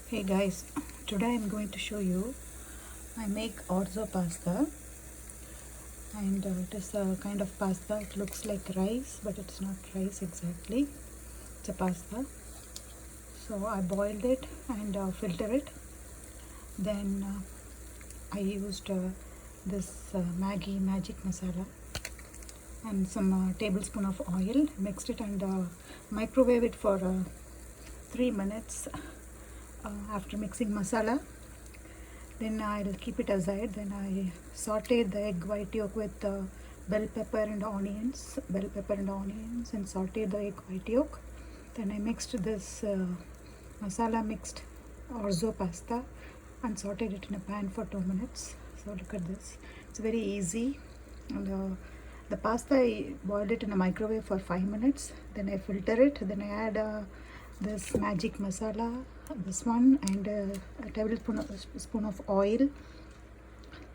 Hey guys, today I'm going to show you I make orzo pasta, and it is a kind of pasta. It looks like rice, but it's not rice exactly. It's a pasta. So I boiled it and filter it. Then I used this Maggi magic masala and some tablespoon of oil. Mixed it and microwave it for 3 minutes. After mixing masala, then I'll keep it aside. Then I sauteed the egg white yolk with bell pepper and onions, and sauteed the egg white yolk. Then I mixed this masala mixed orzo pasta and sauteed it in a pan for 2 minutes. So look at this, it's very easy. And the pasta, I boiled it in a microwave for 5 minutes. Then I filter it. Then I add this magic masala, this one, and a tablespoon of oil.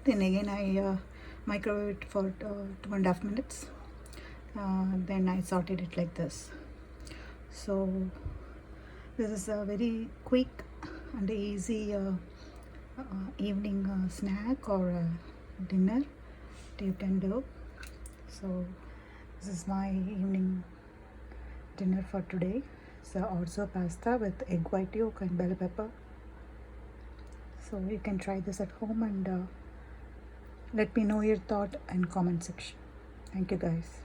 Then again I microwave it for 2.5 minutes. Then I sauteed it like this. So this is a very quick and easy evening snack or dinner that you can do. So this is my evening dinner for today. It's also pasta with egg white yolk and bell pepper. So you can try this at home and let me know your thought in comment section. Thank you guys.